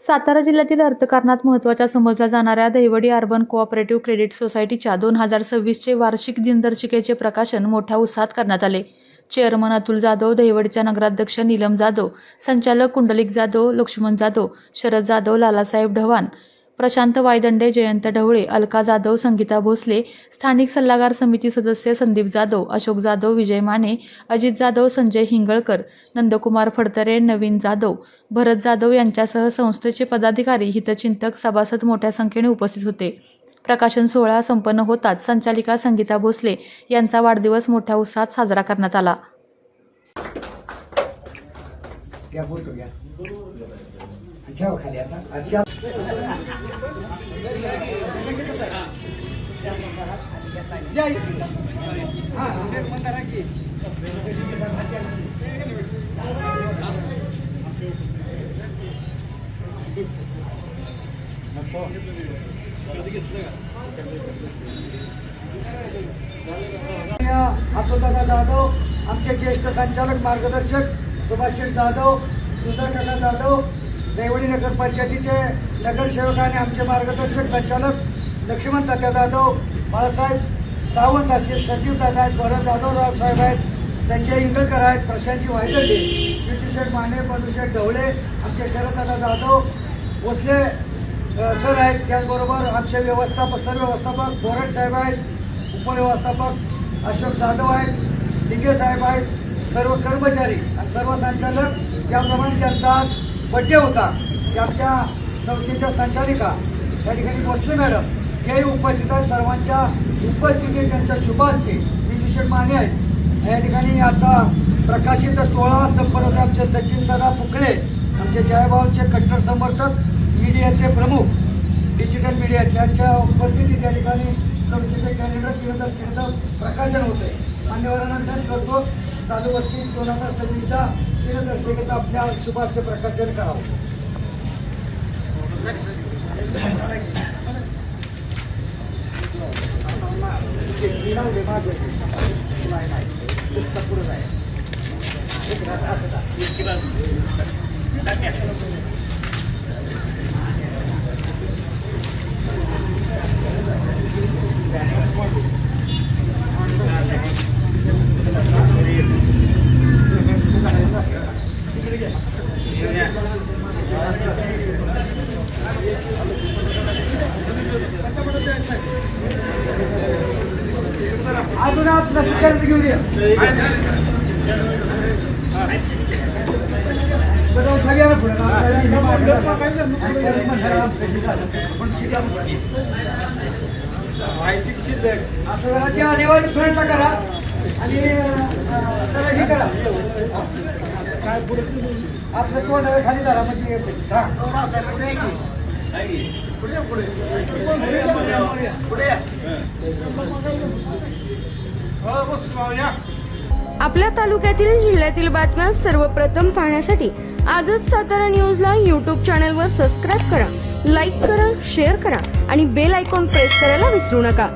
सातारा जिल्ह्यातील अर्थकारणात महत्त्वाच्या समजल्या जाणाऱ्या दहिवडी अर्बन कोऑपरेटिव्ह क्रेडिट सोसायटीच्या 2026चे वार्षिक दिनदर्शिकेचे प्रकाशन मोठ्या उत्साहात करण्यात आले। चेअरमन अतुल जाधव, दहिवडीच्या नगराध्यक्ष नीलम जाधव, संचालक कुंडलिक जाधव, लक्ष्मण जाधव, शरद जाधव, लालासाहेब ढवाण, प्रशांत वायदंडे, जयंत ढवळे, अलका जाधव, संगीता भोसले, स्थानिक सल्लागार समिती सदस्य संदीप जाधव, अशोक जाधव, विजय माने, अजित जाधव, संजय हिंगळकर, नंदकुमार फडतरे, नवीन जाधव, भरत जाधव यांच्यासह संस्थेचे पदाधिकारी, हितचिंतक, सभासद मोठ्या संख्येने उपस्थित होते। प्रकाशन सोहळा संपन्न होताच संचालिका संगीता भोसले यांचा वाढदिवस मोठ्या उत्साहात साजरा करण्यात आला। अतुलदादा जाधव, आमचे ज्येष्ठ संचालक मार्गदर्शक सुभाष जाधव, सुधाकाका जाधव, दहिवडी नगरपंचायतीचे नगरसेवक आणि आमचे मार्गदर्शक संचालक लक्ष्मण तात्या जाधव, बाळासाहेब सावंत असतील, संजीव दादा आहेत, भरत जाधव साहेब आहेत, संजय इंगळकर आहेत, प्रशांत वायदंडे, विजूशेठ माने, बंडूशेठ ढवळे, आमचे शरददादा जाधव, भोसले सर आहेत, त्याचबरोबर आमचे व्यवस्थापक बोरट साहेब आहेत, उपव्यवस्थापक अशोक जाधव आहेत, लिंगे साहेब आहेत, सर्व कर्मचारी आणि सर्व संचालक, त्याप्रमाणे ज्यांचा आज बड्डे होता की आमच्या संस्थेच्या संचालिका या ठिकाणी भोसले मॅडम हे उपस्थित आहेत। सर्वांच्या उपस्थितीत त्यांच्या शुभ हस्ते विजूशेठ माने आहेत। या ठिकाणी याचा प्रकाशित सोहळा संपन्न होता। आमचे सचिन दादा पुकळे, आमचे जयभाऊचे कट्टर समर्थक, मीडियाचे प्रमुख, डिजिटल मीडियाचे यांच्या उपस्थितीत या ठिकाणी संस्थेचे कॅलेंडर दिनदर्शिकेचं प्रकाशन होते। मान्यवरांना विनंती करतो चालू वर्षी 2026च्या दिनदर्शिकेचं आपल्या शुभ हस्ते प्रकाशन करावं। अजून आपलं स्वीकार घेऊन या अनिवार्य प्रयत्न करा आणि हे करा आपलं तोंड खाली धरा म्हणजे आपल्या तालुक्यातील जिल्ह्यातील बातम्या सर्वप्रथम पाहण्यासाठी आजच सातारा न्यूजला YouTube चॅनलवर सबस्क्राईब करा, लाईक करा, शेअर करा आणि बेल आयकॉन प्रेस करायला विसरू नका।